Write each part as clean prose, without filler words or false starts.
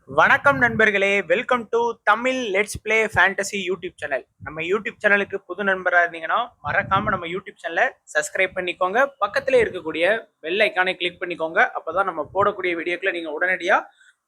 வணக்கம் நண்பர்களே, welcome to Tamil let's play fantasy YouTube channel. நம்ம யூடியூப் சேனலுக்கு புது நண்பராக இருந்தீங்கன்னா மறக்காம நம்ம யூடியூப் சேனலை சப்ஸ்கிரைப் பண்ணிக்கோங்க. பக்கத்துல இருக்கக்கூடிய பெல் ஐக்கானை கிளிக் பண்ணிக்கோங்க. அப்பதான் நம்ம போடக்கூடிய வீடியோக்களை நீங்க உடனடியா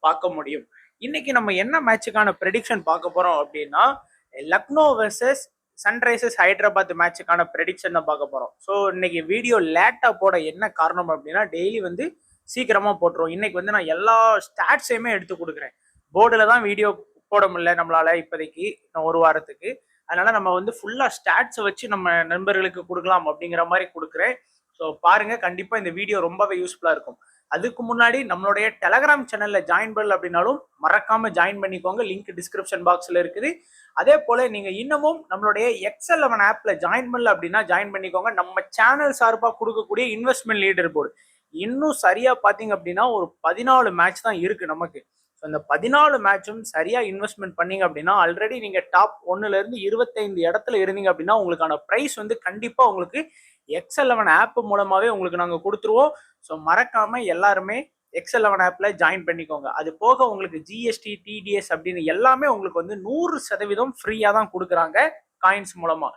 பார்க்க முடியும். இன்னைக்கு நம்ம என்ன மேட்சுக்கான ப்ரெடிக்ஷன் பார்க்க போறோம் அப்படின்னா, லக்னோ வெர்சஸ் சன்ரைசர்ஸ் ஹைதராபாத் மேட்சுக்கான ப்ரெடிக்ஷன் தான் பார்க்க போறோம். ஸோ இன்னைக்கு வீடியோ லேட்டா போட என்ன காரணம் அப்படின்னா, டெய்லி வந்து சீக்கிரமா போட்டுரும். இன்னைக்கு வந்து நான் எல்லா ஸ்டாட்ஸையுமே எடுத்து கொடுக்குறேன். போர்டில் தான் வீடியோ போட முடியல நம்மளால இப்போதைக்கு, ஒரு வாரத்துக்கு. அதனால நம்ம வந்து ஃபுல்லா ஸ்டாட்ஸை வச்சு நம்ம நண்பர்களுக்கு கொடுக்கலாம் அப்படிங்கிற மாதிரி கொடுக்குறேன். ஸோ பாருங்க, கண்டிப்பா இந்த வீடியோ ரொம்பவே யூஸ்ஃபுல்லா இருக்கும். அதுக்கு முன்னாடி நம்மளுடைய டெலகிராம் சேனல்ல ஜாயின் பண்ணல அப்படின்னாலும் மறக்காம ஜாயின் பண்ணிக்கோங்க. லிங்க் டிஸ்கிரிப்ஷன் பாக்ஸ்ல இருக்குது. அதே போல நீங்க இன்னமும் நம்மளுடைய எக்ஸ்11 ஆப்ல ஜாயின் பண்ணல அப்படின்னா ஜாயின் பண்ணிக்கோங்க. நம்ம சேனல் சார்பா கொடுக்கக்கூடிய இன்வெஸ்ட்மெண்ட் லீடர் போர்டு இன்னும் சரியா பாத்தீங்க அப்படின்னா ஒரு 14 மேட்ச் தான் இருக்கு நமக்கு. அந்த 14 மேட்சும் சரியா இன்வெஸ்ட்மெண்ட் பண்ணீங்க அப்படின்னா ஆல்ரெடி நீங்க டாப் 1ல இருந்து 25 இடத்துல இருந்தீங்க அப்படின்னா உங்களுக்கான பிரைஸ் வந்து கண்டிப்பா உங்களுக்கு எக்ஸ்11 ஆப் மூலமாவே உங்களுக்கு நாங்க கொடுத்துருவோம். ஸோ மறக்காம எல்லாருமே எக்ஸ்11 ஆப்ல ஜாயின் பண்ணிக்கோங்க. அது போக உங்களுக்கு ஜிஎஸ்டி, டிடிஎஸ் அப்படின்னு எல்லாமே உங்களுக்கு வந்து 100% ஃப்ரீயா தான் கொடுக்குறாங்க காயின்ஸ் மூலமா.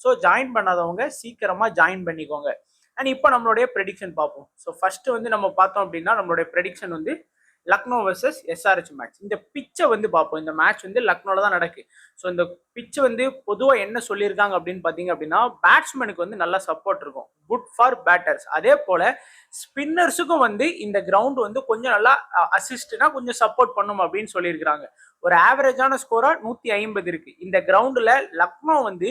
ஸோ ஜாயின் பண்ணாதவங்க சீக்கிரமா ஜாயின் பண்ணிக்கோங்க. அண்ட் இப்போ நம்மளுடைய ப்ரெடிக்ஷன் பார்ப்போம். ஸோ ஃபர்ஸ்ட் வந்து நம்ம பார்த்தோம் அப்படின்னா நம்மளுடைய ப்ரெடிக்ஷன் வந்து லக்னோ வர்சஸ் எஸ்ஆர்ஹெச் மேட்ச். இந்த பிச்சை வந்து பார்ப்போம். இந்த மேட்ச் வந்து லக்னோல தான் நடக்கு. ஸோ இந்த பிச்சு வந்து பொதுவாக என்ன சொல்லியிருக்காங்க அப்படின்னு பார்த்தீங்க அப்படின்னா, பேட்ஸ்மேனுக்கு வந்து நல்ல சப்போர்ட் இருக்கும், குட் ஃபார் பேட்டர்ஸ். அதே போல ஸ்பின்னர்ஸுக்கும் வந்து இந்த கிரவுண்ட் வந்து கொஞ்சம் நல்லா அசிஸ்ட்னா கொஞ்சம் சப்போர்ட் பண்ணும் அப்படின்னு சொல்லியிருக்கிறாங்க. ஒரு ஆவரேஜான ஸ்கோரா 150 இருக்கு. இந்த கிரவுண்டில் லக்னோ வந்து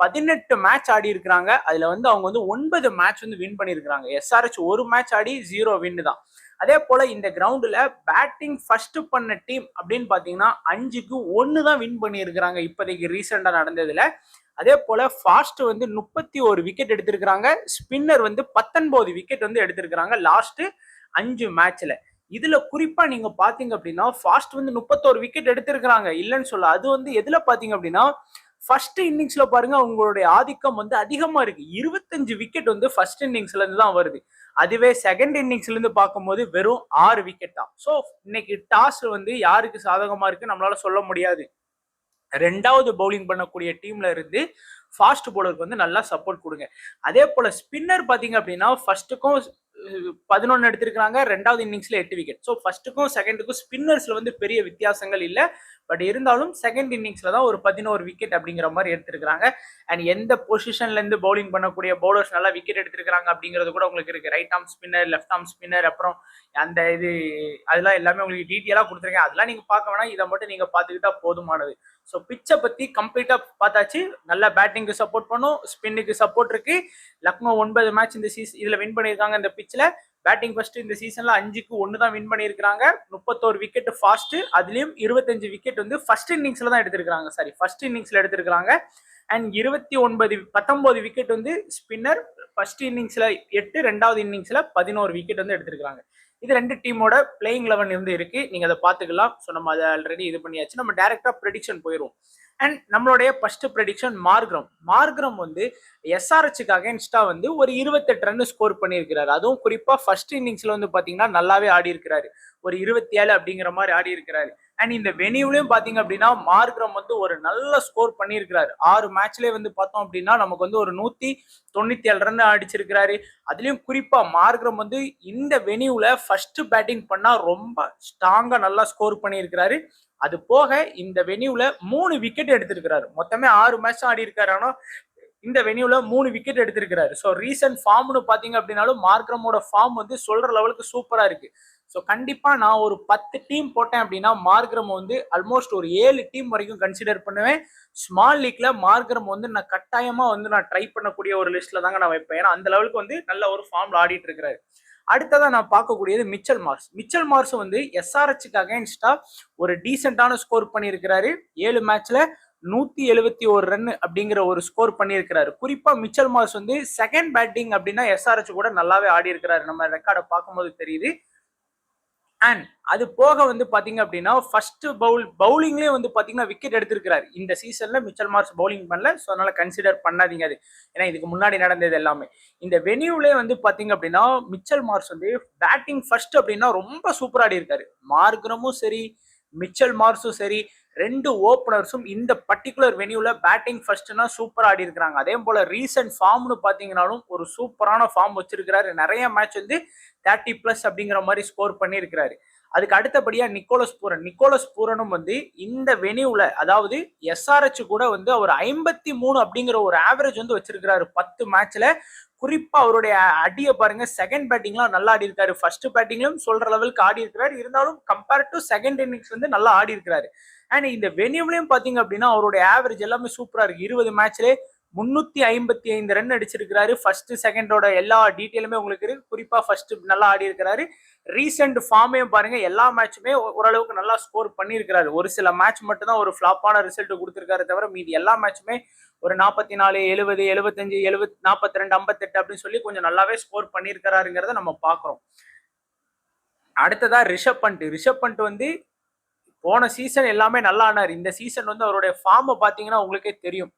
18 மேட்ச் ஆடி இருக்கிறாங்க. அதுல வந்து அவங்க வந்து 9 மேட்ச் வந்து வின் பண்ணியிருக்காங்க. எஸ்ஆர்ஹெச் ஒரு மேட்ச் ஆடி 0 வின் தான். அதே போல இந்த கிரவுண்ட்ல பேட்டிங் ஃபர்ஸ்ட் பண்ண டீம் அப்படின்னு பாத்தீங்கன்னா 5க்கு 1 தான் வின் பண்ணியிருக்கிறாங்க இப்போதைக்கு ரீசெண்டா நடந்ததுல. அதே போல ஃபாஸ்ட் வந்து 31 விக்கெட் எடுத்திருக்கிறாங்க. ஸ்பின்னர் வந்து 19 விக்கெட் வந்து எடுத்திருக்கிறாங்க லாஸ்ட் 5 மேட்ச்ல. இதுல குறிப்பா நீங்க பாத்தீங்க அப்படின்னா ஃபாஸ்ட் வந்து 31 விக்கெட் எடுத்திருக்கிறாங்க, இல்லைன்னு சொல்ல. அது வந்து எதுல பாத்தீங்க அப்படின்னா ஃபர்ஸ்ட் இன்னிங்ஸ்ல பாருங்க அவங்களுடைய ஆதிக்கம் வந்து அதிகமா இருக்கு. 25 விக்கெட் வந்து ஃபர்ஸ்ட் இன்னிங்ஸ்ல இருந்து தான் வருது. அதுவே செகண்ட் இன்னிங்ஸ்ல இருந்து பார்க்கும்போது வெறும் 6 விக்கெட் தான். ஸோ இன்னைக்கு டாஸ் வந்து யாருக்கு சாதகமா இருக்கு நம்மளால சொல்ல முடியாது. ரெண்டாவது பவுலிங் பண்ணக்கூடிய டீம்ல இருந்து ஃபாஸ்ட் பவுலருக்கு வந்து நல்லா சப்போர்ட் கொடுங்க. அதே போல ஸ்பின்னர் பாத்தீங்க அப்படின்னா ஃபர்ஸ்ட்டுக்கும் 11 எடுத்திருக்காங்க, ரெண்டாவது இன்னிங்ஸ்ல 8 விக்கெட். ஸோ ஃபர்ஸ்ட்டுக்கும் செகண்டுக்கும் ஸ்பின்னர்ஸ்ல வந்து பெரிய வித்தியாசங்கள் இல்லை. பட் இருந்தாலும் செகண்ட் இன்னிங்ஸ்ல தான் ஒரு 11 விக்கெட் அப்படிங்கிற மாதிரி எடுத்திருக்காங்க. அண்ட் எந்த பொசிஷன்ல இருந்து பவுலிங் பண்ணக்கூடிய பவுலர்ஸ் நல்லா விக்கெட் எடுத்திருக்காங்க அப்படிங்கிறது கூட உங்களுக்கு இருக்கு. Right arm spinner, left arm spinner, அப்புறம் அந்த இது அதெல்லாம் எல்லாமே உங்களுக்கு டீட்டெயிலா கொடுத்துருக்கேன். அதெல்லாம் நீங்க பார்க்க வேணாம், இதை மட்டும் நீங்க பார்த்துக்கிட்டா போதுமானது. ஸோ பிச்சை பத்தி கம்ப்ளீட்டா பார்த்தாச்சு. நல்ல பேட்டிங்க்கு சப்போர்ட் பண்ணும், ஸ்பின்னுக்கு சப்போர்ட் இருக்கு. லக்னோ 9 மேட்ச் இந்த இதுல வின் பண்ணியிருக்காங்க. இந்த பிச்சில் பேட்டிங் ஃபர்ஸ்ட் இந்த சீசன்ல 5க்கு 1 தான் வின் பண்ணியிருக்காங்க. 31 விக்கெட் ஃபாஸ்ட், அதுலயும் 25 விக்கெட் வந்து ஃபர்ஸ்ட் இன்னிங்ஸ்ல தான் எடுத்திருக்காங்க. சாரி, ஃபர்ஸ்ட் இன்னிங்ஸ்ல எடுத்திருக்காங்க. அண்ட் 19 விக்கெட் வந்து ஸ்பின்னர், ஃபர்ஸ்ட் இன்னிங்ஸ்ல 8, ரெண்டாவது இன்னிங்ஸ்ல 11 விக்கெட் வந்து எடுத்திருக்காங்க. இது ரெண்டு டீமோட பிளேயிங் 11 இருந்து இருக்கு, நீங்க அதை பாத்துக்கலாம். ஸோ நம்ம அதை ஆல்ரெடி இது பண்ணியாச்சு. நம்ம டைரக்டா ப்ரெடிக்ஷன் போயிடும். அண்ட் நம்மளுடைய ஃபர்ஸ்ட் ப்ரெடிக்ஷன் மார்க்ரம் வந்து எஸ்ஆர்ஹெச்சுக்கு அகைன்ஸ்டா வந்து ஒரு 28 ரன் ஸ்கோர் பண்ணியிருக்கிறாரு. அதுவும் குறிப்பா ஃபர்ஸ்ட் இன்னிங்ஸ்ல வந்து பாத்தீங்கன்னா நல்லாவே ஆடி இருக்கிறாரு. ஒரு 27 அப்படிங்கிற மாதிரி ஆடி இருக்கிறாரு. அண்ட் இந்த வெனியூலையும் பாத்தீங்க அப்படின்னா மார்க்ரம் வந்து ஒரு நல்ல ஸ்கோர் பண்ணியிருக்கிறாரு. 6 மேட்ச்லயே வந்து பார்த்தோம் அப்படின்னா நமக்கு வந்து ஒரு 197 ரன் அடிச்சிருக்கிறாரு. அதுலயும் குறிப்பா மார்க்ரம் வந்து இந்த வெனியூல ஃபர்ஸ்ட் பேட்டிங் பண்ணா ரொம்ப ஸ்ட்ராங்கா நல்லா ஸ்கோர் பண்ணியிருக்கிறாரு. அது போக இந்த வெனியூல 3 விக்கெட் எடுத்திருக்கிறாரு. மொத்தமே 6 மேட்ச் ஆடி இருக்காரு. ஆனா இந்த வெனியூல 3 விக்கெட் எடுத்திருக்கிறாரு. ஸோ ரீசன்ட் ஃபார்ம்னு பாத்தீங்க அப்படின்னாலும் மார்க்ரமோட ஃபார்ம் வந்து சொல்ற லெவலுக்கு சூப்பரா இருக்கு. ஸோ கண்டிப்பா நான் ஒரு 10 டீம் போட்டேன் அப்படின்னா மார்க்ரம் வந்து ஆல்மோஸ்ட் ஒரு 7 டீம் வரைக்கும் கன்சிடர் பண்ணுவேன். ஸ்மால் லீக்ல மார்க்ரம் வந்து நான் கட்டாயமா வந்து நான் ட்ரை பண்ணக்கூடிய ஒரு லிஸ்ட்ல தாங்க நான் வைப்பேன். ஏன்னா அந்த லெவலுக்கு வந்து நல்ல ஒரு ஃபார்ம்ல ஆடிட்டு இருக்கிறாரு. அடுத்ததான் நான் பார்க்கக்கூடியது மிச்சல் மார்ஸ் வந்து எஸ்ஆர்ஹெச்சுக்கு அகைன்ஸ்டா ஒரு டீசென்டான ஸ்கோர் பண்ணியிருக்கிறாரு. 7 மேட்ச்ல 171 ரன் அப்படிங்கிற ஒரு ஸ்கோர் பண்ணியிருக்கிறாரு. குறிப்பா மிச்சல் மார்ஸ் வந்து செகண்ட் பேட்டிங் அப்படின்னா எஸ்ஆர்ஹெச் கூட நல்லாவே ஆடி இருக்கிறாரு, நம்ம ரெக்கார்டை பார்க்கும்போது தெரியுது. அண்ட் அது போக வந்து பாத்தீங்க அப்படின்னா ஃபர்ஸ்ட் பவுலிங்லேயே வந்து பாத்தீங்கன்னா விக்கெட் எடுத்திருக்கிறாரு. இந்த சீசன்ல மிச்சல் மார்ஸ் பவுலிங் பண்ணல, ஸோ அதனால கன்சிடர் பண்ணாதீங்க அது. ஏன்னா இதுக்கு முன்னாடி நடந்தது எல்லாமே. இந்த வெனியூலே வந்து பாத்தீங்க அப்படின்னா மிச்சல் மார்ஸ் வந்து பேட்டிங் ஃபர்ஸ்ட் அப்படின்னா ரொம்ப சூப்பரா ஆடி இருக்காரு. மார்க்ரமும் சரி, மிச்சல் மார்ஸும் சரி, 2 ஓப்பனர்ஸும் இந்த பர்டிகுலர் வென்யூல பேட்டிங் ஃபர்ஸ்ட்னா சூப்பரா ஆடி இருக்காங்க. அதே போல ரீசன்ட் ஃபார்ம்னு பாத்தீங்கன்னாலும் ஒரு சூப்பரான ஃபார்ம் வச்சிருக்காரு. நிறைய மேட்ச் வந்து 30+ அப்படிங்கிற மாதிரி ஸ்கோர் பண்ணியிருக்கிறாரு. அதுக்கு அடுத்தபடியா நிக்கோலஸ் பூரனும் வந்து இந்த வென்யூல, அதாவது எஸ்ஆர்எச் கூட வந்து அவர் 53 அப்படிங்கிற ஒரு ஆவரேஜ் வந்து வச்சிருக்கிறாரு 10 மேட்ச்ல. குறிப்பா அவருடைய அடியை பாருங்க, செகண்ட் பேட்டிங்லாம் நல்லா ஆடி இருக்காரு. ஃபர்ஸ்ட் பேட்டிங்லும் சொல்ற லெவலுக்கு ஆடி இருக்கிறாரு. இருந்தாலும் கம்பேர் டு செகண்ட் இன்னிங்ஸ் வந்து நல்லா ஆடி இருக்கிறாரு. அண்ட் இந்த வென்யூலையும் பாத்தீங்க அப்படின்னா அவருடைய ஆவரேஜ் எல்லாமே சூப்பரா இருக்கு. 20 மேட்ச்ல 355 ரன் அடிச்சிருக்கிறாரு. ஃபர்ஸ்ட் செகண்டோட எல்லா டீட்டெயிலுமே உங்களுக்கு இருக்கு. குறிப்பா ஃபர்ஸ்ட் நல்லா ஆடி இருக்கிறாரு. ரீசெண்ட் ஃபார்மையும் பாருங்க, எல்லா மேட்சுமே ஓரளவுக்கு நல்லா ஸ்கோர் பண்ணியிருக்கிறாரு. ஒரு சில மேட்ச் மட்டும் தான் ஒரு ஃபிளாப்பான ரிசல்ட் கொடுத்திருக்காரு தவிர மீதி எல்லா மேட்சுமே ஒரு 44, 70, 75, 70, 42, 58 அப்படின்னு சொல்லி கொஞ்சம் நல்லாவே ஸ்கோர் பண்ணியிருக்கிறாருங்கிறத நம்ம பாக்குறோம். அடுத்ததா ரிஷப் பண்ட் வந்து போன சீசன் எல்லாமே நல்லா ஆனார். இந்த சீசன் வந்து அவருடைய ஃபார்மை பாத்தீங்கன்னா உங்களுக்கே தெரியும்.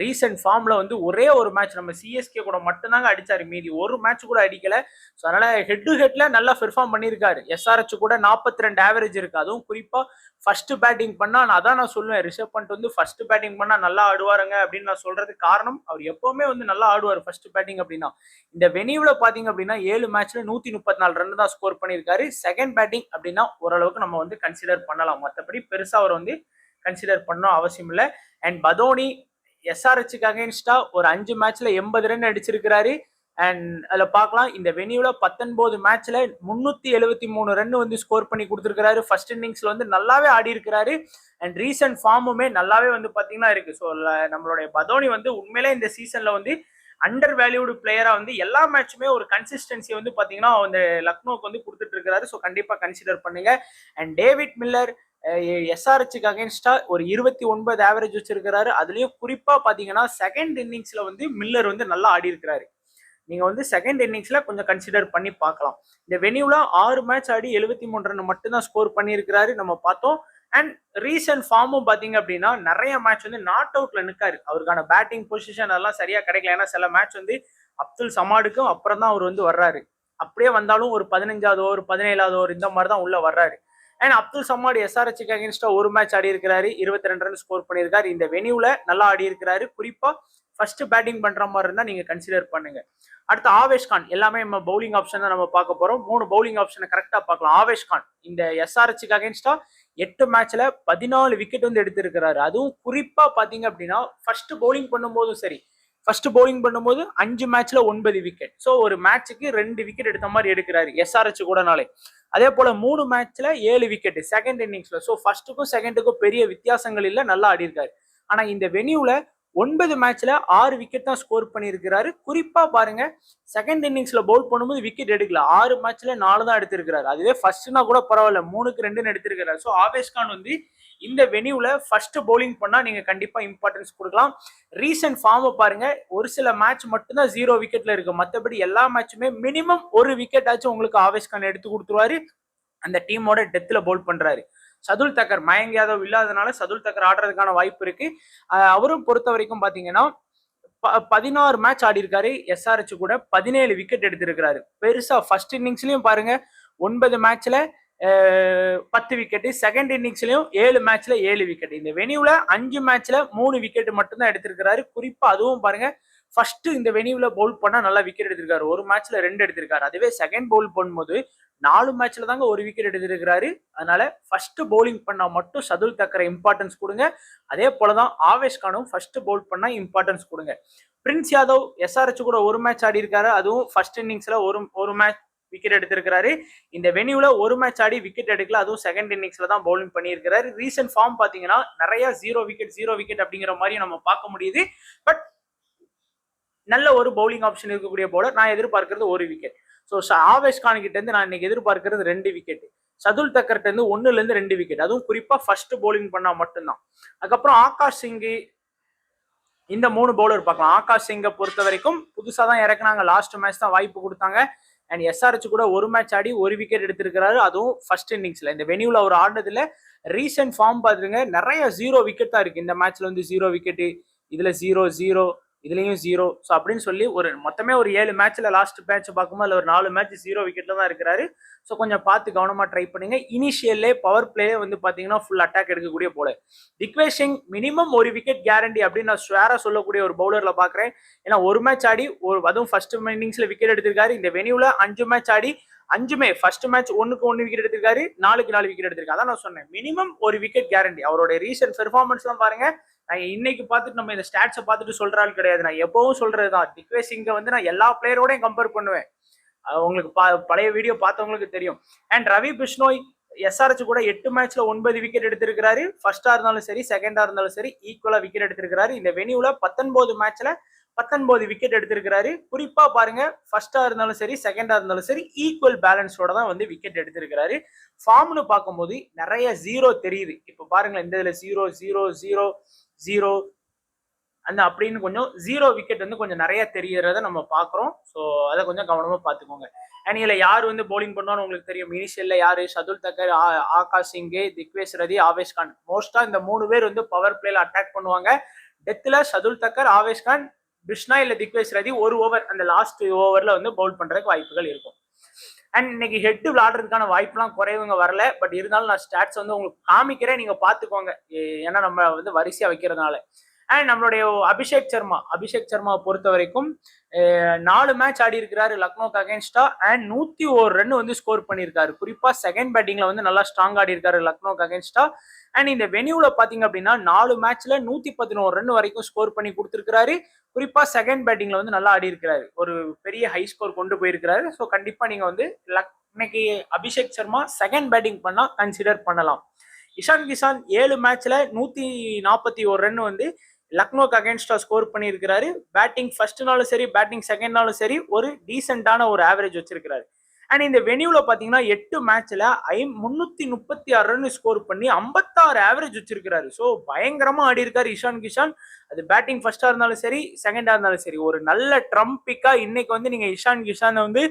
ரீசெண்ட் ஃபார்ம்ல வந்து ஒரே ஒரு மேட்ச் நம்ம சிஎஸ்கே கூட மட்டும்தாங்க அடிச்சாரு. மீதி ஒரு மேட்ச் கூட அடிக்கல. ஸோ அதனால ஹெட் டு ஹெட்ல நல்லா பெர்ஃபார்ம் பண்ணியிருக்காரு. எஸ்ஆர்எச் கூட 42 ஆவரேஜ் இருக்கு. அதுவும் குறிப்பா ஃபர்ஸ்ட் பேட்டிங் பண்ணா நான் சொல்லுவேன், ரிஷப் பண்ட் வந்து ஃபர்ஸ்ட் பேட்டிங் பண்ணா நல்லா ஆடுவாருங்க அப்படின்னு நான் சொல்றதுக்கு காரணம், அவர் எப்பவுமே வந்து நல்லா ஆடுவார் ஃபர்ஸ்ட் பேட்டிங் அப்படின்னா. இந்த வெனியூல பாத்தீங்க அப்படின்னா 7 மேட்ச்ல 134 ரன் தான் ஸ்கோர் பண்ணியிருக்காரு. செகண்ட் பேட்டிங் அப்படின்னா ஓரளவுக்கு நம்ம வந்து கன்சிடர் பண்ணலாம். மற்றபடி பெருசா அவர் வந்து கன்சிடர் பண்ண அவசியம் இல்லை. அண்ட் பதோனி எஸ்ஆர்எச்சுக்கு அகைன்ஸ்டா ஒரு 5 மேட்ச்ல 80 ரன் அடிச்சிருக்கிறாரு. அண்ட் அதுல பார்க்கலாம், இந்த வென்யூல 19 மேட்ச்ல 373 ரன் வந்து ஸ்கோர் பண்ணி கொடுத்துருக்காரு. ஃபர்ஸ்ட் இன்னிங்ஸ்ல வந்து நல்லாவே ஆடி இருக்கிறாரு. அண்ட் ரீசன்ட் ஃபார்முமே நல்லாவே வந்து பாத்தீங்கன்னா இருக்கு. ஸோ நம்மளுடைய பதோனி வந்து உண்மையிலே இந்த சீசன்ல வந்து அண்டர் வேல்யூடு பிளேயரா வந்து எல்லா மேட்சுமே ஒரு கன்சிஸ்டன்சி வந்து பாத்தீங்கன்னா அந்த லக்னோக்கு வந்து கொடுத்துட்டு இருக்காரு. ஸோ கண்டிப்பா கன்சிடர் பண்ணுங்க. அண்ட் டேவிட் மில்லர் எஸ்ஆர்எச்சுக்கு அகைன்ஸ்டா ஒரு 29 ஆவரேஜ் வச்சிருக்கிறாரு. அதுலயும் குறிப்பா பாத்தீங்கன்னா செகண்ட் இன்னிங்ஸ்ல வந்து மில்லர் வந்து நல்லா ஆடி இருக்கிறாரு. நீங்க வந்து செகண்ட் இன்னிங்ஸ்ல கொஞ்சம் கன்சிடர் பண்ணி பார்க்கலாம். இந்த வென்யூல 6 மேட்ச் ஆடி 73 ரன் மட்டும் தான் ஸ்கோர் பண்ணியிருக்கிறாரு நம்ம பார்த்தோம். அண்ட் ரீசன்ட் ஃபார்மும் பாத்தீங்க அப்படின்னா நிறைய மேட்ச் வந்து நாட் அவுட்ல நிற்காரு. அவருக்கான பேட்டிங் பொசிஷன் அதெல்லாம் சரியா கிடைக்கல. ஏன்னா சில மேட்ச் வந்து அப்துல் சமாடுக்கும் அப்புறம் தான் அவர் வந்து வர்றாரு. அப்படியே வந்தாலும் ஒரு 15வது ஓவர் 17வது ஓவர் இந்த மாதிரி தான் உள்ள வர்றாரு. அண்ட் அப்துல் சமாட் எஸ்ஆர்எச்சுக்கு அகேன்ஸ்டா ஒரு மேட்ச் ஆடி இருக்கிறாரு. 22 ரன் ஸ்கோர் பண்ணியிருக்காரு. இந்த வென்யூல நல்லா ஆடி இருக்கிறாரு. குறிப்பா ஃபர்ஸ்ட் பேட்டிங் பண்ற மாதிரி இருந்தா நீங்க கன்சிடர் பண்ணுங்க. அடுத்து ஆவேஷ் கான். எல்லாமே நம்ம பவுலிங் ஆப்ஷன் தான் நம்ம பார்க்க போறோம். 3 பவுலிங் ஆப்ஷனை கரெக்டா பார்க்கலாம். ஆவேஷ் கான் இந்த எஸ்ஆர்எச்சுக்கு அகேன்ஸ்டா 8 மேட்ச்ல 14 விக்கெட் வந்து எடுத்திருக்கிறாரு. அதுவும் குறிப்பா பாத்தீங்க அப்படின்னா ஃபர்ஸ்ட் பவுலிங் பண்ணும்போதும் சரி, ஃபர்ஸ்ட் பவுலிங் பண்ணும்போது 5 மேட்ச்ல 9 விக்கெட். ஸோ ஒரு மேட்சுக்கு 2 விக்கெட் எடுத்த மாதிரி எடுக்கிறாரு எஸ்ஆர்எச் கூடனாலே. அதே போல 3 மேட்ச்ல 7 விக்கெட் செகண்ட் இன்னிங்ஸ்ல. ஸோ ஃபர்ஸ்ட்டுக்கும் செகண்டுக்கும் பெரிய வித்தியாசங்கள் இல்லை, நல்லா ஆடி இருக்காரு. ஆனா இந்த வென்யூல 9 மேட்ச்ல 6 விக்கெட் தான் ஸ்கோர் பண்ணியிருக்கிறாரு. குறிப்பா பாருங்க, செகண்ட் இன்னிங்ஸ்ல பவுல் பண்ணும்போது விக்கெட் எடுக்கல. 6 மேட்ச்ல 4 தான் எடுத்திருக்கிறாரு. அதுவே ஃபர்ஸ்ட்னா கூட பரவாயில்ல, 3க்கு 2 எடுத்திருக்கிறாரு. ஸோ ஆவேஷ் கான் வந்து இந்த வென்யூல ஃபர்ஸ்ட் பவுலிங் பண்ணா நீங்க கண்டிப்பா இம்பார்ட்டன்ஸ் கொடுக்கலாம். ரீசன்ட் ஃபார்ம் பாருங்க, ஒரு சில மேட்ச் மட்டும் தான் 0 விக்கெட்ல இருக்கு. மற்றபடி எல்லா மேட்சுமே மினிமம் ஒரு விக்கெட் ஆச்சும் உங்களுக்கு ஆவேஷ் கான் எடுத்து கொடுத்துருவாரு. அந்த டீமோட டெத்ல பவுல் பண்றாரு. சதுல் தக்கர், மயங்க் யாதவ் இல்லாதனால சதுல் தக்கர் ஆடுறதுக்கான வாய்ப்பு இருக்கு. அவரும் பொறுத்த வரைக்கும் பாத்தீங்கன்னா 16 மேட்ச் ஆடி இருக்காரு. எஸ்ஆர்எச் கூட 17 விக்கெட் எடுத்திருக்கிறாரு. பெருசா ஃபர்ஸ்ட் இன்னிங்ஸ்லயும் பாருங்க 9 மேட்ச்ல 10 விக்கெட், செகண்ட் இன்னிங்ஸ்லயும் 7 மேட்ச்ல 7 விக்கெட். இந்த வென்யூல 5 மேட்ச்ல 3 விக்கெட் மட்டும் தான் எடுத்திருக்கிறாரு. குறிப்பா அதுவும் பாருங்க, ஃபர்ஸ்ட் இந்த வென்யூல பவுல் பண்ணா நல்லா விக்கெட் எடுத்திருக்காரு. ஒரு மேட்ச்ல 2 எடுத்திருக்காரு. அதுவே செகண்ட் பவுல் பண்ணும்போது 4 மேட்ச்ல தாங்க 1 விக்கெட் எடுத்திருக்கிறாரு. அதனால ஃபர்ஸ்ட் பவுலிங் பண்ணா மட்டும் சதுல் தக்கரை இம்பார்ட்டன்ஸ் கொடுங்க. அதே போலதான் ஆவேஷ் கானும் ஃபர்ஸ்ட் பவுல் பண்ணா இம்பார்ட்டன்ஸ் கொடுங்க. பிரின்ஸ் யாதவ் எஸ்ஆர்எச் கூட ஒரு மேட்ச் ஆடி இருக்காரு. அதுவும் ஃபர்ஸ்ட் இன்னிங்ஸ்ல ஒரு மேட்ச் விக்கெட் எடுத்திருக்கிறாரு. இந்த வென்யூல ஒரு மேட்ச் ஆடி விக்கெட் எடுக்கல. அதுவும் செகண்ட் இன்னிங்ஸ்ல தான் பவுலிங் பண்ணியிருக்கிறாரு. ரீசன்ட் ஃபார்ம் பாத்தீங்கன்னா நிறைய 0 விக்கெட் அப்படிங்கிற மாதிரி நம்ம பார்க்க முடியுது. பட் நல்ல ஒரு பவுலிங் ஆப்ஷன் இருக்கக்கூடிய பவுலர். நான் எதிர்பார்க்கிறது 1 விக்கெட். ஸோ ஆவேஷ் கான் கிட்ட இருந்து நான் இன்னைக்கு எதிர்பார்க்கிறது 2 விக்கெட். சதுல் தக்கர்ட்ட இருந்து 1ல இருந்து 2 விக்கெட். அதுவும் குறிப்பா ஃபர்ஸ்ட் பவுலிங் பண்ணா மட்டும்தான். அதுக்கப்புறம் ஆகாஷ் சிங், இந்த 3 பவுலர் பார்க்கலாம். ஆகாஷ் சிங்கை பொறுத்த வரைக்கும் புதுசா தான் இறக்குனாங்க. லாஸ்ட் மேட்ச் தான் வாய்ப்பு கொடுத்தாங்க. அண்ட் எஸ்ஆர்எச் கூட ஒரு மேட்ச் ஆடி 1 விக்கெட் எடுத்திருக்கிறாரு. அதுவும் ஃபர்ஸ்ட் இன்னிங்ஸ்ல. இந்த வென்யூல அவர் ஆடுனதுல ரீசன்ட் ஃபார்ம் பாத்துருங்க, நிறைய 0 விக்கெட் தான் இருக்கு. இந்த மேட்ச்ல வந்து 0 விக்கெட், இதுல 0, இதுலயும் 0. ஸோ அப்படின்னு சொல்லி ஒரு மொத்தமே ஒரு 7 மேட்ச்ல லாஸ்ட் மேட்ச் பார்க்கும்போது அதில் ஒரு 4 மேட்ச் 0 விக்கெட்ல தான் இருக்கிறாரு. ஸோ கொஞ்சம் பார்த்து கவனமா ட்ரை பண்ணுங்க. இனிஷியல்லே பவர் பிளேயே வந்து பாத்தீங்கன்னா ஃபுல் அட்டாக் எடுக்கக்கூடிய போல. திக்வேஷ் சிங் மினிமம் ஒரு விக்கெட் கேரண்டி அப்படின்னு நான் ஸ்வேரா சொல்லக்கூடிய ஒரு பவுலர்ல பாக்குறேன். ஏன்னா ஒரு மேட்ச் ஆடி அதுவும் ஃபர்ஸ்ட் இன்னிங்ஸ்ல விக்கெட் எடுத்திருக்காரு. இந்த வெனியூல 5 மேட்ச் ஆடி 5மே ஃபர்ஸ்ட் மேட்ச் 1 விக்கெட் எடுத்திருக்காரு, 4 விக்கெட் எடுத்திருக்காரு. அதான் நான் சொன்னேன் மினிமம் ஒரு விக்கெட் கேரண்டி. அவரோட ரீசன்ட் பெர்ஃபார்மன்ஸ் எல்லாம் பாருங்க. நான் இன்னைக்கு பார்த்துட்டு நம்ம இந்த ஸ்டாட்ஸை பார்த்துட்டு சொல்ற ஆள் கிடையாது. நான் எப்பவும் சொல்றதுதான், திக்வேஷ் சிங்கை வந்து நான் எல்லா பிளேயரோடையும் கம்பேர் பண்ணுவேன். உங்களுக்கு பழைய வீடியோ பார்த்தவங்களுக்கு தெரியும். அண்ட் ரவி பிஷ்னோய் எஸ்ஆர்எச் கூட 8 மேட்ச்ல 9 விக்கெட் எடுத்திருக்கிறாரு. ஃபர்ஸ்டா இருந்தாலும் சரி செகண்டா இருந்தாலும் சரி ஈக்குவலா விக்கெட் எடுத்திருக்கிறாரு. இந்த வெனியூல 19 மேட்ச்ல 19 விக்கெட் எடுத்திருக்கிறாரு. குறிப்பா பாருங்க, ஃபர்ஸ்டா இருந்தாலும் சரி செகண்டா இருந்தாலும் சரி ஈக்குவல் பேலன்ஸோட தான் வந்து விக்கெட் எடுத்திருக்கிறாரு. ஃபார்ம்னு பார்க்கும்போது நிறைய 0 தெரியுது. இப்ப பாருங்களேன், இந்த இதுல 0 0 0 0 அந்த அப்படின்னு கொஞ்சம் 0 விக்கெட் வந்து கொஞ்சம் நிறைய தெரியறத நம்ம பாக்குறோம். ஸோ அதை கொஞ்சம் கவனமா பாத்துக்கோங்க. அண்ட் இதுல யார் வந்து போலிங் பண்ணுவான்னு உங்களுக்கு தெரியும். இனிஷியல்ல யாரு? ஷதுல் தக்கர், ஆகாஷ் சிங்கே, திக்வேஷ் ரதி, ஆவேஷ் கான். மோஸ்டா இந்த 3 பேர் வந்து பவர் பிளேல அட்டாக் பண்ணுவாங்க. டெத்ல ஷதுல் தக்கர், ஆவேஷ் கான், பிஷ்னா இல்ல திக்வேஷ் ரதி ஒரு ஓவர் அந்த லாஸ்ட் ஓவர்ல வந்து பவுல் பண்றதுக்கு வாய்ப்புகள் இருக்கும். அண்ட் இன்னைக்கு ஹெட் விளையாடுறதுக்கான வாய்ப்புலாம் குறைவுங்க வரல. பட் இருந்தாலும் நான் ஸ்டாட்ஸ் வந்து உங்களுக்கு காமிக்கிறேன், நீங்க பாத்துக்கோங்க. ஏன்னா நம்ம வந்து வரிசையா வைக்கிறதுனால. அண்ட் நம்மளுடைய அபிஷேக் சர்மா பொறுத்த வரைக்கும் 4 மேட்ச் ஆடி இருக்கிறாரு லக்னோக்கு அகேன்ஸ்டா. அண்ட் 101 ரன் வந்து ஸ்கோர் பண்ணியிருக்காரு. குறிப்பா செகண்ட் பேட்டிங்ல வந்து நல்லா ஸ்ட்ராங் ஆடி இருக்காரு லக்னோக்கு அகேன்ஸ்டா. அண்ட் இந்த வெனியூல பாத்தீங்க அப்படின்னா 4 மேட்ச்ல 111 ரன் வரைக்கும் ஸ்கோர் பண்ணி கொடுத்திருக்காரு. குறிப்பா செகண்ட் பேட்டிங்ல வந்து நல்லா ஆடி இருக்கிறாரு. ஒரு பெரிய ஹை ஸ்கோர் கொண்டு போயிருக்கிறாரு. ஸோ கண்டிப்பா நீங்க வந்து இன்னைக்கு அபிஷேக் சர்மா செகண்ட் பேட்டிங் பண்ணா கன்சிடர் பண்ணலாம். இஷான் கிஷான் 7 மேட்ச்ல 141 ரன் வந்து லக்னோக்கு அகேன்ஸ்டா ஸ்கோர் பண்ணியிருக்கிறாரு. பேட்டிங் ஃபர்ஸ்ட்னாலும் சரி பேட்டிங் செகண்ட்னாலும் சரி ஒரு டீசென்டான ஒரு ஆவரேஜ் வச்சிருக்கிறாரு. அண்ட் இந்த வெனியூல பாத்தீங்கன்னா 8 மேட்ச்ல 336 ரன் ஸ்கோர் பண்ணி 56 ஆவரேஜ் வச்சிருக்காரு. ஸோ பயங்கரமா ஆடி இருக்காரு இஷான் கிஷான். அது பேட்டிங் ஃபர்ஸ்டா இருந்தாலும் சரி செகண்டா இருந்தாலும் சரி ஒரு நல்ல ட்ரம்ப் பிக்கா இன்னைக்கு வந்து நீங்க இஷான் கிஷானை வந்து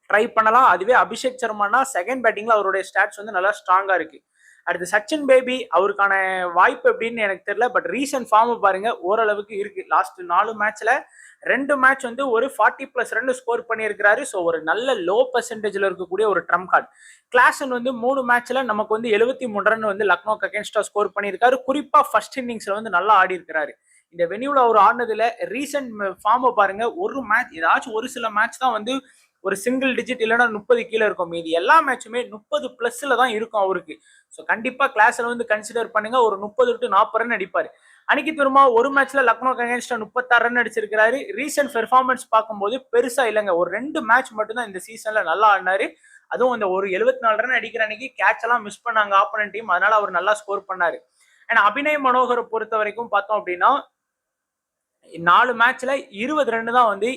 ட்ரை பண்ணலாம். அதுவே அபிஷேக் சர்மானா செகண்ட் பேட்டிங்ல அவருடைய ஸ்டாட்ஸ் வந்து நல்லா ஸ்ட்ராங்கா இருக்கு. அடுத்து சச்சின் பேபி, அவருக்கான வாய்ப்பு எப்படின்னு எனக்கு தெரியல. பட் ரீசன்ட் ஃபார்ம் பாருங்க ஓரளவுக்கு இருக்கு. லாஸ்ட் 4 மேட்ச்ல 2 மேட்ச் வந்து ஒரு 40+ ரன் ஸ்கோர் பண்ணியிருக்கிறாரு. ஸோ ஒரு நல்ல லோ பெர்சன்டேஜ்ல இருக்கக்கூடிய ஒரு ட்ரம்ப் கார்டு. கிளாசன் வந்து 3 மேட்ச்ல நமக்கு வந்து 73 ரன் வந்து லக்னோக்கு அகேன்ஸ்டா ஸ்கோர் பண்ணியிருக்காரு. குறிப்பா ஃபர்ஸ்ட் இன்னிங்ஸ்ல வந்து நல்லா ஆடி இருக்கிறாரு. இந்த வெனியூல அவர் ஆடினதுல ரீசன்ட் ஃபார்ம் பாருங்க, ஒரு மேட்ச் ஏதாச்சும் ஒரு சில மேட்ச் தான் வந்து ஒரு சிங்கிள் டிஜிட் இல்லைன்னா 30 கீழே இருக்கும். மீதி எல்லா மேட்சுமே 30+ தான் இருக்கும் அவருக்கு. ஸோ கண்டிப்பா கிளாஸ்ல வந்து கன்சிடர் பண்ணுங்க. ஒரு 30 to 40 ரன் அடிப்பாரு. அனிகித் வர்மா ஒரு மேட்ச்ல லக்னோக்கு அகேன்ஸ்டா 36 ரன் அடிச்சிருக்காரு. ரீசன்ட் பெர்ஃபார்மன்ஸ் பார்க்கும்போது பெருசா இல்லைங்க. ஒரு 2 மேட்ச் மட்டும் தான் இந்த சீசன்ல நல்லா ஆடினாரு. அதுவும் அந்த ஒரு 74 ரன் அடிக்கிற அன்னைக்கு கேட்ச் எல்லாம் மிஸ் பண்ணாங்க ஆப்போனன்ட் டீம். அதனால அவர் நல்லா ஸ்கோர் பண்ணாரு. அண்ட் அபிநய் மனோகரை பொறுத்த வரைக்கும் பார்த்தோம் அப்படின்னா 4 மேட்ச்ல 20 ரன் தான் வந்து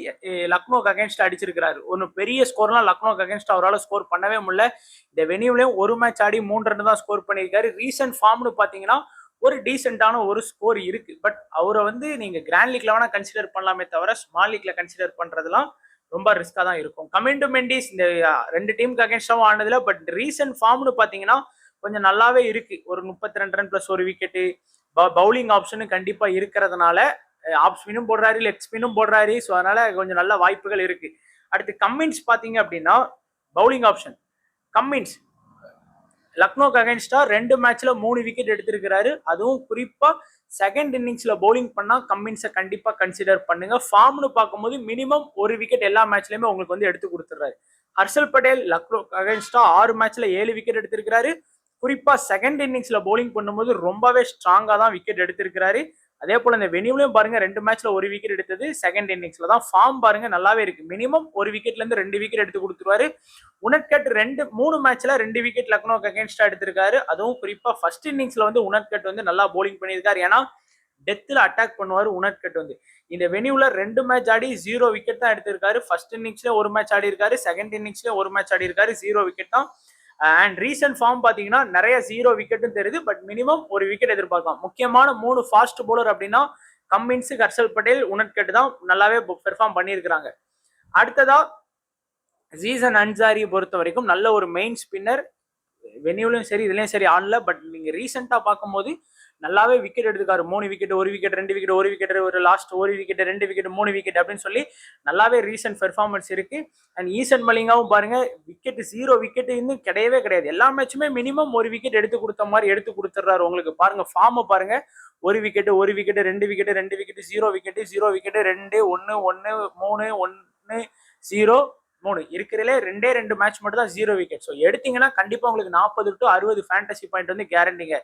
லக்னோக்கு அகேன்ஸ்ட் அடிச்சிருக்காரு. ஒன்னு பெரிய ஸ்கோர்லாம் லக்னோக்கு அகேன்ஸ்ட் அவரால் ஸ்கோர் பண்ணவே முடியல. இந்த வெனியூலயும் ஒரு மேட்ச் ஆடி 3 ரன் தான் ஸ்கோர் பண்ணியிருக்காரு. ரீசன்ட் ஃபார்ம்னு பாத்தீங்கன்னா ஒரு டீசென்டான ஒரு ஸ்கோர் இருக்கு. பட் அவரை வந்து நீங்க கிராண்ட் லீக்ல வேணா கன்சிடர் பண்ணலாமே தவிர ஸ்மால் லீக்ல கன்சிடர் பண்றதுலாம் ரொம்ப ரிஸ்கா தான் இருக்கும். கமிண்டு மெண்டிஸ் இந்த 2 டீமுக்கு அகேன்ஸ்டாவும் ஆனதுல. பட் ரீசன்ட் ஃபார்ம்னு பாத்தீங்கன்னா கொஞ்சம் நல்லாவே இருக்கு. ஒரு 32 ரன் பிளஸ் ஒரு விக்கெட்டு பவுலிங் ஆப்ஷன் கண்டிப்பா இருக்கிறதுனால ஆப் ஸ்பினும் போடுறாரு, லெக் ஸ்பினும் போடுறாரு. ஸோ அதனால கொஞ்சம் நல்ல வாய்ப்புகள் இருக்கு. அடுத்து கம்மின்ஸ் பாத்தீங்க அப்படின்னா பவுலிங் ஆப்ஷன். கம்மின்ஸ் லக்னோக்கு அகேன்ஸ்டா 2 மேட்ச்ல 3 விக்கெட் எடுத்திருக்கிறாரு. அதுவும் குறிப்பா செகண்ட் இன்னிங்ஸ்ல பவுலிங் பண்ணா கம்மின்ஸை கண்டிப்பா கன்சிடர் பண்ணுங்க. ஃபார்ம்னு பார்க்கும்போது மினிமம் ஒரு விக்கெட் எல்லா மேட்ச்லயுமே உங்களுக்கு வந்து எடுத்து கொடுத்துறாரு. ஹர்ஷல் பட்டேல் லக்னோக்கு அகேன்ஸ்டா 6 மேட்ச்ல 7 விக்கெட் எடுத்திருக்கிறாரு. குறிப்பா செகண்ட் இன்னிங்ஸ்ல பவுலிங் பண்ணும்போது ரொம்பவே ஸ்ட்ராங்கா தான் விக்கெட் எடுத்திருக்கிறாரு. அதே போல இந்த வெனியூலையும் பாருங்க 2 மேட்ச்ல ஒரு விக்கெட் எடுத்தது செகண்ட் இன்னிங்ஸ்ல தான். ஃபார்ம் பாருங்க நல்லாவே இருக்கு. மினிமம் ஒரு விக்கெட்ல இருந்து 2 விக்கெட் எடுத்து கொடுத்துருவாரு. உனட்கட் 3 மேட்ச்ல 2 விக்கெட் லக்னோக்கு அகேன்ஸ்டா எடுத்திருக்காரு. அதுவும் குறிப்பா ஃபர்ஸ்ட் இன்னிங்ஸ்ல வந்து உனட்கட் வந்து நல்லா போலிங் பண்ணியிருக்காரு. ஏன்னா டெத்ல அட்டாக் பண்ணுவாரு உனட்கட் வந்து. இந்த வெனியூல 2 மேட்ச் ஆடி 0 விக்கெட் தான் எடுத்திருக்காரு. ஃபர்ஸ்ட் இன்னிங்ஸ்ல ஒரு மேட்ச் ஆடி இருக்காரு, செகண்ட் இன்னிங்ஸ்ல ஒரு மேட்ச் ஆடி இருக்காரு, 0 விக்கெட் தான். அண்ட் ரீசன்ட் ஃபார்ம் பாத்தீங்கன்னா நிறைய 0 விக்கெட்டும் தெரியுது. பட் மினிமம் ஒரு விக்கெட் எதிர்பார்க்கலாம். முக்கியமான 3 ஃபாஸ்ட் பவுலர் அப்படின்னா கம்மின்ஸ், ஹர்ஷல் பட்டேல், உனட்கட் தான் நல்லாவே பெர்ஃபார்ம் பண்ணியிருக்கிறாங்க. அடுத்ததா ஜீசன் அன்சாரியை பொறுத்த வரைக்கும் நல்ல ஒரு மெயின் ஸ்பின்னர். வெனியூலையும் சரி இதுலயும் சரி ஆடல. பட் நீங்க ரீசெண்டா பார்க்கும்போது நல்லாவே விக்கெட் எடுத்துக்காரு. 3 விக்கெட், 1 விக்கெட், 2 விக்கெட், 1 விக்கெட், ஒரு லாஸ்ட் 1 விக்கெட், 2 விக்கெட், 3 விக்கெட் அப்படின்னு சொல்லி நல்லாவே ரீசன்ட் பெர்ஃபார்மன்ஸ் இருக்கு. அண்ட் ஈசன் மலிங்காவும் பாருங்க, விக்கெட் 0 விக்கெட் இன்னும் கிடையவே கிடையாது. எல்லா மேட்சுமே மினிமம் 1 விக்கெட் எடுத்து கொடுத்த மாதிரி எடுத்து கொடுத்துறாரு. உங்களுக்கு பாருங்க ஃபார்ம் பாருங்க, 1 wicket, 1 wicket, 2 wicket, 2 wicket, 0 wicket, 0 wicket, 2 1 1 3 1 0 3 இருக்கிறதுலே 2 மேட்ச் மட்டும் தான் 0 விக்கெட். ஸோ எடுத்தீங்கன்னா கண்டிப்பா உங்களுக்கு 40 to 60 ஃபேண்டசி பாயிண்ட் வந்து கேரண்டிங்க.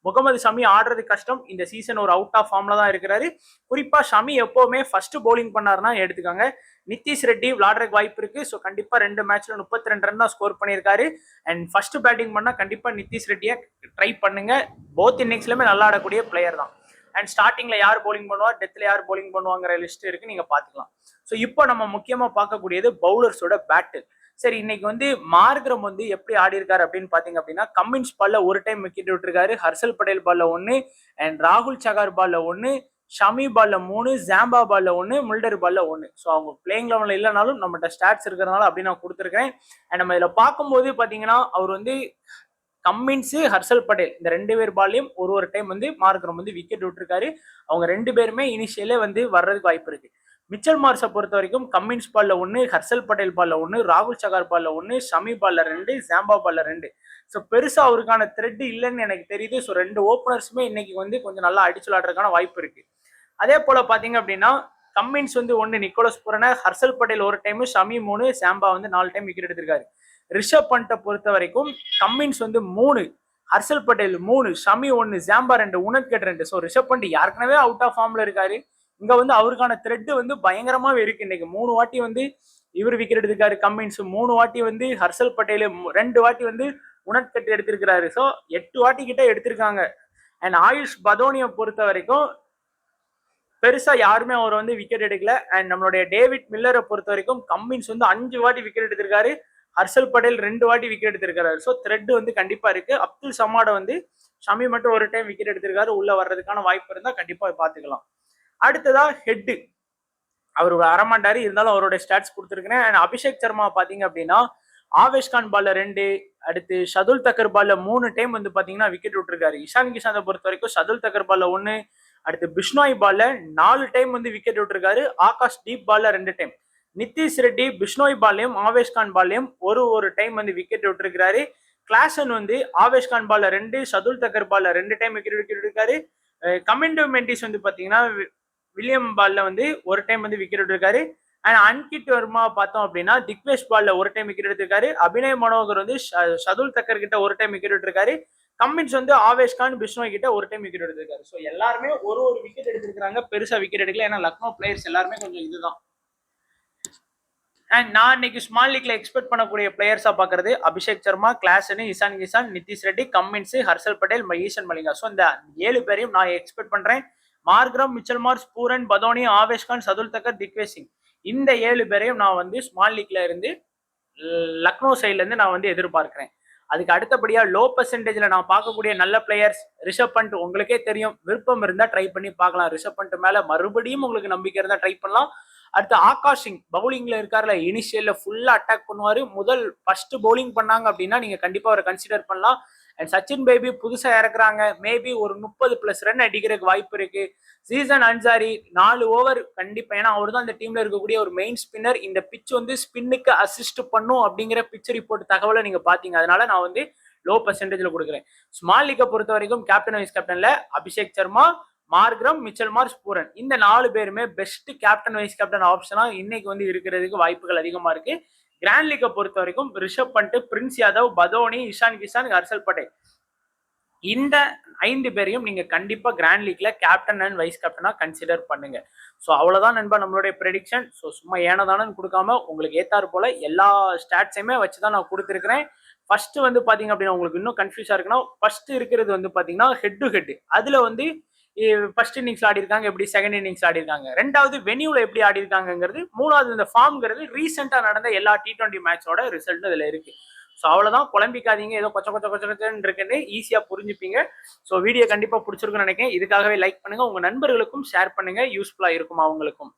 முகமது ஷமி ஆடுறது கஷ்டம். இந்த சீசன் ஒரு அவுட் ஆஃப் ஃபார்ம்ல தான் இருக்கிறாரு. குறிப்பா ஷமி எப்பவுமே ஃபர்ஸ்ட் பவுலிங் பண்ணாருன்னா எடுத்துக்காங்க. நிதிஷ் ரெட்டி விளையாடுறதுக்கு வாய்ப்பு இருக்கு. ஸோ கண்டிப்பா 2 மேட்ச்ல 32 ரன் தான் ஸ்கோர் பண்ணியிருக்காரு. அண்ட் ஃபர்ஸ்ட் பேட்டிங் பண்ணா கண்டிப்பா நிதிஷ் ரெட்டியை ட்ரை பண்ணுங்க. போத் இன்னிங்ஸ்லயுமே நல்லா ஆடக்கூடிய பிளேயர் தான். அண்ட் ஸ்டார்டிங்ல யார் பவுலிங் பண்ணுவா, டெத்ல யார் பவுலிங் பண்ணுவாங்கிற லிஸ்ட் இருக்கு, நீங்க பாத்துக்கலாம். ஸோ இப்போ நம்ம முக்கியமா பார்க்கக்கூடியது பவுலர்ஸோட பேட்டில். சரி, இன்னைக்கு வந்து மார்க்ரம் வந்து எப்படி ஆடி இருக்காரு அப்படின்னு பாத்தீங்க அப்படின்னா, கம்மின்ஸ் பால்ல ஒரு டைம் விக்கெட் விட்டுருக்காரு, ஹர்ஷல் பட்டேல் பால்ல 1 அண்ட் ராகுல் சகார் பால்ல 1, ஷமி பால்ல 3, ஜாம்பா பால்ல 1, முல்டர் பால்ல 1. ஸோ அவங்க பிளேயிங் லெவன்ல இல்லைனாலும் நம்மகிட்ட ஸ்டாட்ஸ் இருக்கிறதுனால அப்படி நான் கொடுத்துருக்கேன். அண்ட் நம்ம இதுல பார்க்கும்போது பாத்தீங்கன்னா, அவர் வந்து கம்மின்ஸ், ஹர்ஷல் பட்டேல் இந்த 2 பேர் பால்லையும் ஒரு டைம் வந்து மார்க்ரம் வந்து விக்கெட் விட்டுருக்காரு. அவங்க 2 பேருமே இனிஷியலே வந்து வர்றதுக்கு வாய்ப்பு இருக்கு. மிச்சல் மார்ஸை பொறுத்த வரைக்கும் கம்மின்ஸ் பால்ல 1, ஹர்ஷல் பட்டேல் பால்ல 1, ராகுல் சகார் பால்ல 1, ஷமி பால்ல 2, ஜாம்பா பால்ல 2. ஸோ பெருசா அவருக்கான த்ரெட் இல்லைன்னு எனக்கு தெரியுது. ஸோ 2 ஓப்பனர்ஸுமே இன்னைக்கு வந்து கொஞ்சம் நல்லா அடிச்சு விளையாடுறதுக்கான வாய்ப்பு இருக்கு. அதே போல பாத்தீங்க அப்படின்னா, கம்மின்ஸ் வந்து 1, நிக்கோலஸ் புரனர், ஹர்ஷல் பட்டேல் ஒரு டைம், ஷமி 3, ஜாம்பா வந்து 4 டைம் விக்கெட் எடுத்திருக்காரு. ரிஷப் பண்ட்டை பொறுத்த வரைக்கும் கம்மின்ஸ் வந்து 3, ஹர்ஷல் பட்டேல் 3, ஷமி 1, ஜாம்பா 2, உனத்கட் 2. ஸோ ரிஷப் பண்ட் யாருக்குனவே அவுட் ஆஃப் ஃபார்ம்ல இருக்காரு. இங்க வந்து அவருக்கான த்ரெட் வந்து பயங்கரமாவே இருக்கு. இன்னைக்கு 3 வாட்டி வந்து இவர் விக்கெட் எடுத்திருக்காரு கம்மின்ஸ், 3 வாட்டி வந்து ஹர்ஷல் பட்டேல், 2 வாட்டி வந்து உனத்கட் எடுத்திருக்கிறாரு. ஸோ 8 வாட்டி கிட்ட எடுத்திருக்காங்க. அண்ட் ஆயுஷ் பதோனியை பொறுத்த வரைக்கும் பெருசா யாருமே அவர் வந்து விக்கெட் எடுக்கல. அண்ட் நம்மளுடைய டேவிட் மில்லரை பொறுத்த வரைக்கும் கம்மின்ஸ் வந்து 5 வாட்டி விக்கெட் எடுத்திருக்காரு, ஹர்ஷல் பட்டேல் 2 வாட்டி விக்கெட் எடுத்திருக்காரு. ஸோ த்ரெட் வந்து கண்டிப்பா இருக்கு. அப்துல் சமாட வந்து ஷமி மட்டும் ஒரு டைம் விக்கெட் எடுத்திருக்காரு. உள்ள வர்றதுக்கான வாய்ப்பு இருந்தா கண்டிப்பா பாத்துக்கலாம். அடுத்ததா ஹெட், அவர் வரமாட்டாரு, இருந்தாலும் அவரோட ஸ்டாட்ஸ் கொடுத்துருக்கேன். அண்ட் அபிஷேக் சர்மா பாத்தீங்க அப்படின்னா, ஆவேஷ்கான் பால்ல 2, அடுத்து ஷதுல் தக்கர் பால்ல 3 டைம் வந்து பாத்தீங்கன்னா விக்கெட் விட்டுருக்காரு. இஷான் கிஷானை பொறுத்த வரைக்கும் ஷதுல் தக்கர் பால்ல 1, அடுத்து பிஷ்னாய் பால்ல 4 டைம் வந்து விக்கெட் விட்டுருக்காரு. ஆகாஷ் டீப் பால்ல 2 டைம். நிதிஷ் ரெட்டி பிஷ்னோய் பால்லையும் ஆவேஷ்கான் பால்லையும் ஒரு டைம் வந்து விக்கெட் விட்டுருக்காரு. கிளாசன் வந்து ஆவேஷ்கான் பால்ல 2, ஷதுல் தக்கர் பால்ல 2 டைம் விக்கெட் இருக்காரு. கமிண்டோ மெண்டிஸ் வந்து பாத்தீங்கன்னா வில்லியம் பால்ல வந்து ஒரு டைம் வந்து விக்கெட் விட்டுருக்காரு. அண்ட் அன்கிட் வர்மா பார்த்தோம் அப்படின்னா திக்வேஷ் பால்ல ஒரு டைம் விக்கெட் எடுத்திருக்காரு. அபிநய் மனோகர் வந்து ஷதுல் தக்கர் கிட்ட ஒரு டைம் விக்கெட் விட்டுருக்காரு. கம்மின்ஸ் வந்து ஆவேஷ்கான், பிஷ்னோய் கிட்ட ஒரு டைம் விக்கெட் எடுத்திருக்காரு. ஸோ எல்லாருமே ஒரு விக்கெட் எடுத்திருக்காங்க. பெருசா விக்கெட் எடுக்கல. ஏன்னா லக்னோ பிளேயர்ஸ் எல்லாருமே கொஞ்சம் இதுதான். அண்ட் நான் இன்னைக்கு ஸ்மால் லீக்ல எக்ஸ்பெக்ட் பண்ணக்கூடிய பிளேயர்ஸா பாக்குறது Abhishek Sharma, Klaasen, Ishan Kishan, Nitish Reddy, Cummins, Harshal Patel, Eshan Malinga. So இந்த 7 பேரையும் நான் எக்ஸ்பெக்ட் பண்றேன். Markram, Mitchell Marsh, Pooran, Badoni, Avesh Khan, Shardul Thakur, Digvesh Singh இந்த 7 பேரையும் நான் வந்து ஸ்மால் லீக்ல இருந்து லக்னோ சைட்ல இருந்து நான் வந்து எதிர்பார்க்கிறேன். அதுக்கு அடுத்தபடியா லோ பர்சன்டேஜ்ல நான் பார்க்கக்கூடிய நல்ல பிளேயர்ஸ் ரிஷப் பண்ட். உங்களுக்கே தெரியும், விருப்பம் இருந்தா ட்ரை பண்ணி பார்க்கலாம். ரிஷப் பண்ட் மேல மறுபடியும் உங்களுக்கு நம்பிக்கை இருந்தா ட்ரை பண்ணலாம். அடுத்து ஆகாஷ் சிங் பவுலிங்ல இருக்காருல, இனிஷியல்ல ஃபுல்லா அட்டாக் பண்ணுவாரு. ஃபர்ஸ்ட் பவுலிங் பண்ணாங்க அப்படின்னா நீங்க கண்டிப்பா அவரை கன்சிடர் பண்ணலாம். அண்ட் சச்சின் பேபி புதுசா இறக்குறாங்க, மேபி ஒரு 30+ ரன் அடிக்கிறதுக்கு வாய்ப்பு இருக்கு. சீசன் அன்சாரி 4 ஓவர் கண்டிப்பா, ஏன்னா அவர் தான் இந்த டீம்ல இருக்கக்கூடிய ஒரு மெயின் ஸ்பின்னர். இந்த பிச் வந்து ஸ்பின்னுக்கு அசிஸ்ட் பண்ணும் அப்படிங்கிற பிச் ரிப்போர்ட் தகவலை நீங்க பாத்தீங்க. அதனால நான் வந்து லோ பர்சன்டேஜ்ல கொடுக்குறேன். ஸ்மால் லீக்கை பொறுத்த வரைக்கும் கேப்டன் வைஸ் கேப்டன்ல Abhishek Sharma, Markram, Mitchell Marsh, Pooran இந்த 4 பேருமே பெஸ்ட் கேப்டன் வைஸ் கேப்டன் ஆப்ஷனா இன்னைக்கு வந்து இருக்கிறதுக்கு வாய்ப்புகள் அதிகமா இருக்கு. கிராண்ட் லீக்கை பொறுத்த வரைக்கும் ரிஷப் பண்ட், பிரின்ஸ் யாதவ், பதோனி, இஷான் கிஷான், ஹர்ஷல் பட்டேல் இந்த 5 பேரையும் நீங்க கண்டிப்பா கிராண்ட் லீக்ல கேப்டன் அண்ட் வைஸ் கேப்டனா கன்சிடர் பண்ணுங்க. ஸோ அவ்வளவுதான் நண்பா நம்மளுடைய ப்ரெடிக்ஷன். ஸோ சும்மா ஏனதானு கொடுக்காம உங்களுக்கு ஏத்தாறு போல எல்லா ஸ்டாட்ஸையுமே வச்சுதான் நான் கொடுத்துருக்கிறேன். ஃபர்ஸ்ட் வந்து பாத்தீங்க அப்படின்னா உங்களுக்கு இன்னும் கன்ஃபியூஸா இருக்குன்னா, ஃபர்ஸ்ட் இருக்கிறது வந்து பாத்தீங்கன்னா ஹெட் டு ஹெட். அதுல வந்து ஃபர்ஸ்ட் இன்னிங்ஸ் ஆடி இருக்காங்க, எப்படி செகண்ட் இன்னிங்ஸ் ஆடி இருக்காங்க, ரெண்டாவது வெனியூல எப்படி ஆடி இருக்காங்கிறது, மூணாவது இந்த ஃபார்ம்ங்கிறது ரீசெண்டா நடந்த எல்லா T20 மேட்சோட ரிசல்ட் இதுல இருக்கு. ஸோ அவ்வளவுதான், குழம்பிக்காதீங்க. ஏதோ கொச்சன்னு இருக்குன்னு ஈஸியா புரிஞ்சுப்பீங்க. ஸோ வீடியோ கண்டிப்பா பிடிச்சிருக்குன்னு நினைக்கிறேன். இதுக்காகவே லைக் பண்ணுங்க, உங்க நண்பர்களுக்கும் ஷேர் பண்ணுங்க, யூஸ்ஃபுல்லா இருக்கும் அவங்களுக்கும்.